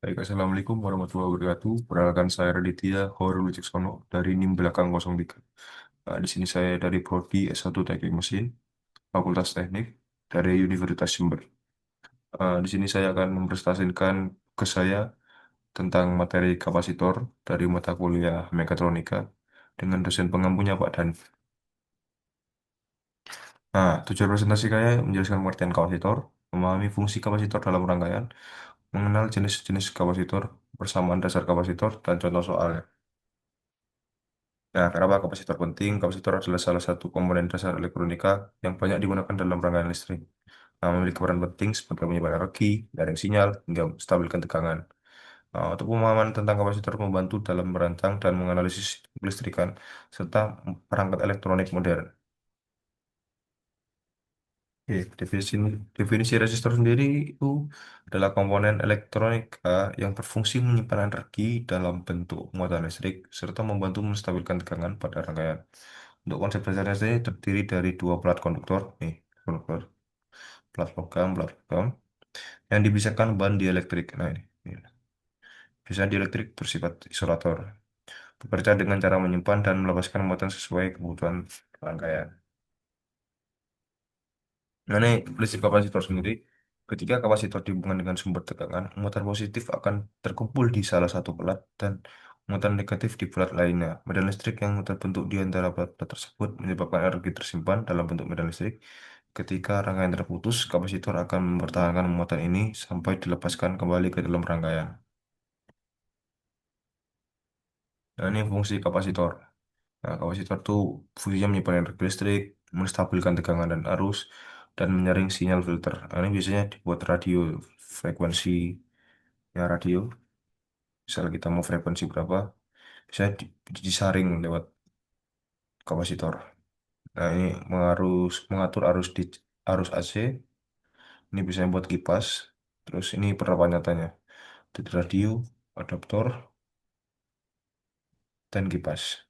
Baik, Assalamualaikum warahmatullahi wabarakatuh. Perkenalkan saya Raditya Horul Wicaksono dari NIM belakang 03. Di sini saya dari Prodi S1 Teknik Mesin, Fakultas Teknik dari Universitas Jember. Di sini saya akan mempresentasikan ke saya tentang materi kapasitor dari mata kuliah Mekatronika dengan dosen pengampunya Pak Dan. Tujuan presentasi saya menjelaskan pengertian kapasitor, memahami fungsi kapasitor dalam rangkaian, mengenal jenis-jenis kapasitor, persamaan dasar kapasitor, dan contoh soalnya. Nah, kenapa kapasitor penting? Kapasitor adalah salah satu komponen dasar elektronika yang banyak digunakan dalam rangkaian listrik. Nah, memiliki peran penting sebagai penyebab energi, jaring sinyal, hingga stabilkan tegangan. Nah, untuk pemahaman tentang kapasitor membantu dalam merancang dan menganalisis kelistrikan serta perangkat elektronik modern. Oke, definisi resistor sendiri itu adalah komponen elektronika yang berfungsi menyimpan energi dalam bentuk muatan listrik serta membantu menstabilkan tegangan pada rangkaian. Untuk konsep dasarnya sendiri terdiri dari dua plat konduktor, konduktor, plat logam, yang dipisahkan bahan dieelektrik. Nah, ini. Biasanya dieelektrik bersifat isolator, bekerja dengan cara menyimpan dan melepaskan muatan sesuai kebutuhan rangkaian. Nah, ini prinsip kapasitor sendiri. Ketika kapasitor dihubungkan dengan sumber tegangan, muatan positif akan terkumpul di salah satu pelat dan muatan negatif di pelat lainnya. Medan listrik yang terbentuk di antara pelat-pelat tersebut menyebabkan energi tersimpan dalam bentuk medan listrik. Ketika rangkaian terputus, kapasitor akan mempertahankan muatan ini sampai dilepaskan kembali ke dalam rangkaian. Nah, ini fungsi kapasitor. Nah, kapasitor itu fungsinya menyimpan energi listrik, menstabilkan tegangan dan arus, dan menyaring sinyal filter. Nah, ini biasanya dibuat radio, frekuensinya radio. Misalnya kita mau frekuensi berapa, bisa disaring lewat kapasitor. Nah, ini mengatur arus AC. Ini bisa buat kipas. Terus ini penerapan nyatanya. Jadi radio, adaptor, dan kipas.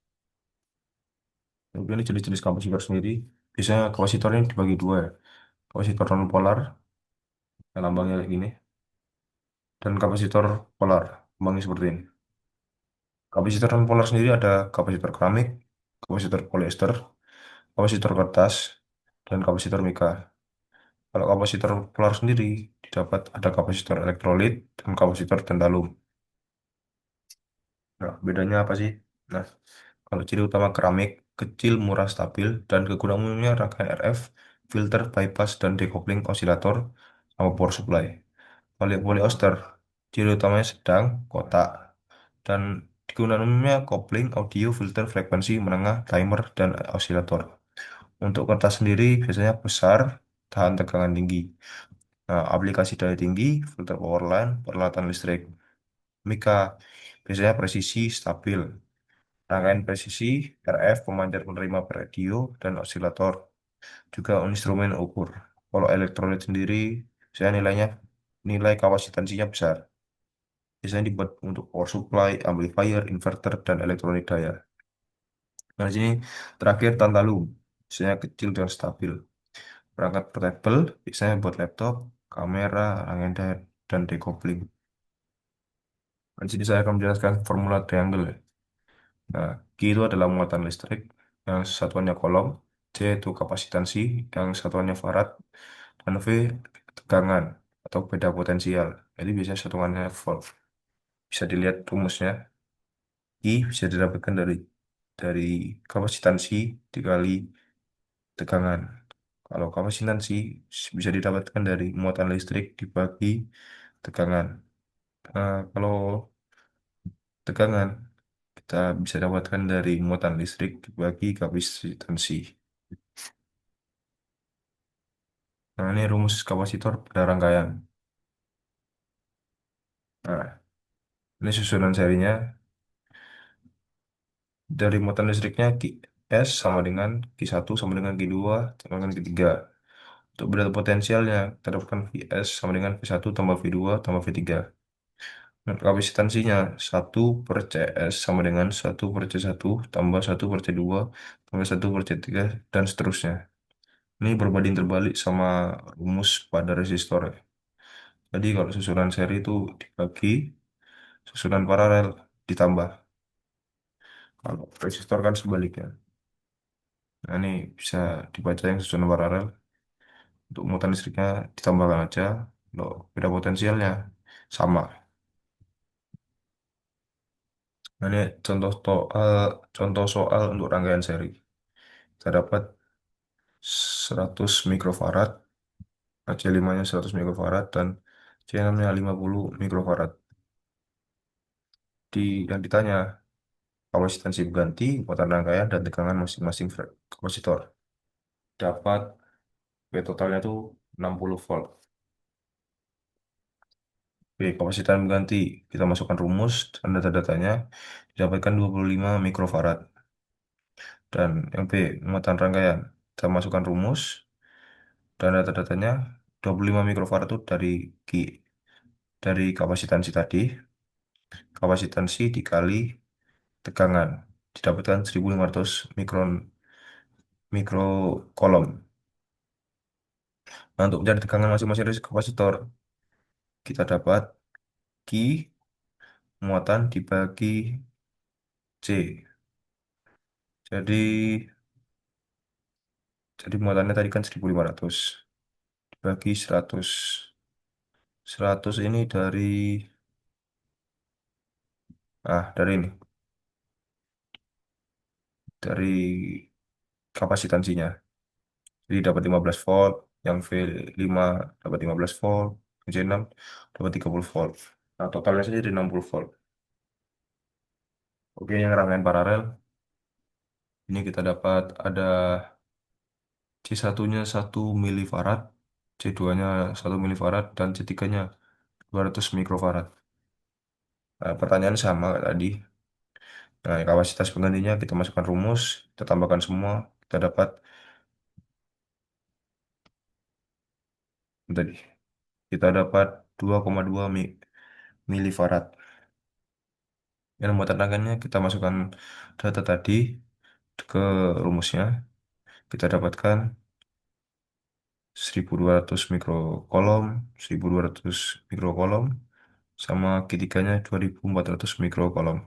Kemudian ini jenis-jenis kapasitor sendiri. Biasanya kapasitor ini dibagi dua ya. Kapasitor non polar, yang lambangnya kayak gini, dan kapasitor polar, lambangnya seperti ini. Kapasitor non polar sendiri ada kapasitor keramik, kapasitor polyester, kapasitor kertas, dan kapasitor mika. Kalau kapasitor polar sendiri didapat ada kapasitor elektrolit dan kapasitor tantalum. Nah, bedanya apa sih? Nah, kalau ciri utama keramik, kecil, murah, stabil, dan kegunaan umumnya rangkaian RF, filter, bypass, dan decoupling osilator, sama power supply. Polyester, ciri utamanya sedang, kotak, dan kegunaan umumnya kopling, audio, filter, frekuensi, menengah, timer, dan osilator. Untuk kertas sendiri biasanya besar, tahan tegangan tinggi. Nah, aplikasi daya tinggi, filter power line, peralatan listrik. Mika, biasanya presisi, stabil. Rangkaian presisi, RF, pemancar penerima radio, dan osilator. Juga instrumen ukur. Kalau elektrolit sendiri, saya nilai kapasitansinya besar. Biasanya dibuat untuk power supply, amplifier, inverter, dan elektronik daya. Nah, di sini terakhir tantalum. Biasanya kecil dan stabil. Perangkat portable, biasanya buat laptop, kamera, rangkaian daya, dan decoupling. Nah, di sini saya akan menjelaskan formula triangle ya. Nah, Q itu adalah muatan listrik, yang satuannya kolom, C itu kapasitansi, yang satuannya farad, dan V tegangan atau beda potensial. Jadi biasanya satuannya volt. Bisa dilihat rumusnya. I bisa didapatkan dari kapasitansi dikali tegangan. Kalau kapasitansi bisa didapatkan dari muatan listrik dibagi tegangan. Kalau tegangan kita bisa dapatkan dari muatan listrik dibagi kapasitansi. Nah, ini rumus kapasitor pada rangkaian. Nah, ini susunan serinya dari muatan listriknya S sama dengan Q1 sama dengan Q2 sama dengan Q3. Untuk beda potensialnya, kita dapatkan Vs sama dengan V1 tambah V2 tambah V3. Nah, kapasitansinya 1/CS sama dengan 1/C1 tambah 1/C2 tambah 1/C3 dan seterusnya. Ini berbanding terbalik sama rumus pada resistor ya. Jadi kalau susunan seri itu dibagi susunan paralel ditambah. Kalau resistor kan sebaliknya. Nah, ini bisa dibaca yang susunan paralel. Untuk muatan listriknya ditambahkan aja. Untuk beda potensialnya sama. Nah, ini contoh soal untuk rangkaian seri. Kita dapat 100 mikrofarad, C5-nya 100 mikrofarad, dan C6-nya 50 mikrofarad. Yang ditanya, kapasitansi ganti, muatan rangkaian, dan tegangan masing-masing kapasitor. Dapat V totalnya itu 60 volt. Oke, kapasitan ganti, kita masukkan rumus dan data-datanya, didapatkan 25 mikrofarad. Dan yang B, muatan rangkaian, kita masukkan rumus dan data-datanya, 25 mikrofarad itu dari kapasitansi tadi, kapasitansi dikali tegangan, didapatkan 1500 mikrokolom. Nah, untuk mencari tegangan masing-masing resist kapasitor, kita dapat Q muatan dibagi C. Jadi muatannya tadi kan 1500 dibagi 100. 100 ini dari ini, dari kapasitansinya. Jadi dapat 15 volt, yang V5 dapat 15 volt, yang C6 dapat 30 volt. Nah, totalnya saja jadi 60 volt. Oke, yang rangkaian paralel, ini kita dapat ada C1-nya 1 milifarad, C2-nya 1 milifarad, dan C3-nya 200 mikrofarad. Nah, pertanyaan sama kayak tadi. Nah, kapasitas penggantinya kita masukkan rumus, kita tambahkan semua, kita dapat tadi. Kita dapat 2,2 milifarad. Yang muatan rangkaiannya kita masukkan data tadi ke rumusnya. Kita dapatkan 1200 mikrokolom, 1200 mikrokolom, sama Q3-nya 2400 mikrokolom.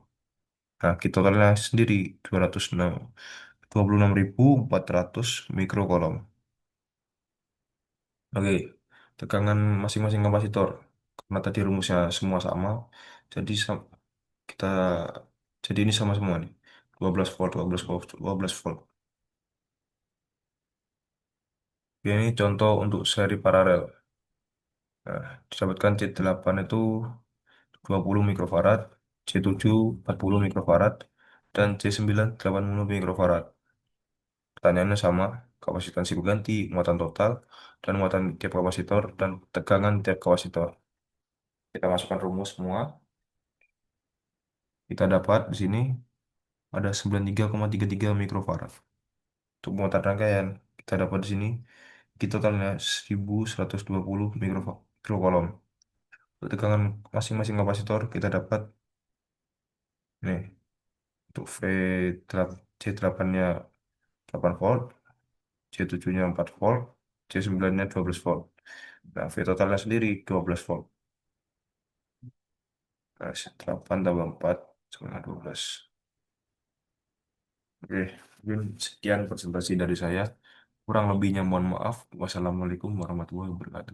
Nah, Q totalnya sendiri 26.400 mikrokolom. Oke, tegangan masing-masing kapasitor. Karena tadi rumusnya semua sama, jadi kita jadi ini sama semua nih. 12 volt, 12 volt, 12 volt. Oke, ini contoh untuk seri paralel. Nah, didapatkan C8 itu 20 mikrofarad, C7 40 mikrofarad, dan C9 80 mikrofarad. Pertanyaannya sama, kapasitansi berganti, muatan total, dan muatan tiap kapasitor, dan tegangan tiap kapasitor. Kita masukkan rumus semua. Kita dapat di sini ada 93,33 mikrofarad. Untuk muatan rangkaian, kita dapat di sini kita totalnya 1120 mikrokolom. Untuk tegangan masing-masing kapasitor, kita dapat nih, untuk C8-nya 8 volt, C7-nya 4 volt, C9-nya 12 volt. Nah, V totalnya sendiri 12 volt. Nah, 8 tambah 4 sama 12. Oke, mungkin sekian presentasi dari saya. Kurang lebihnya mohon maaf. Wassalamualaikum warahmatullahi wabarakatuh.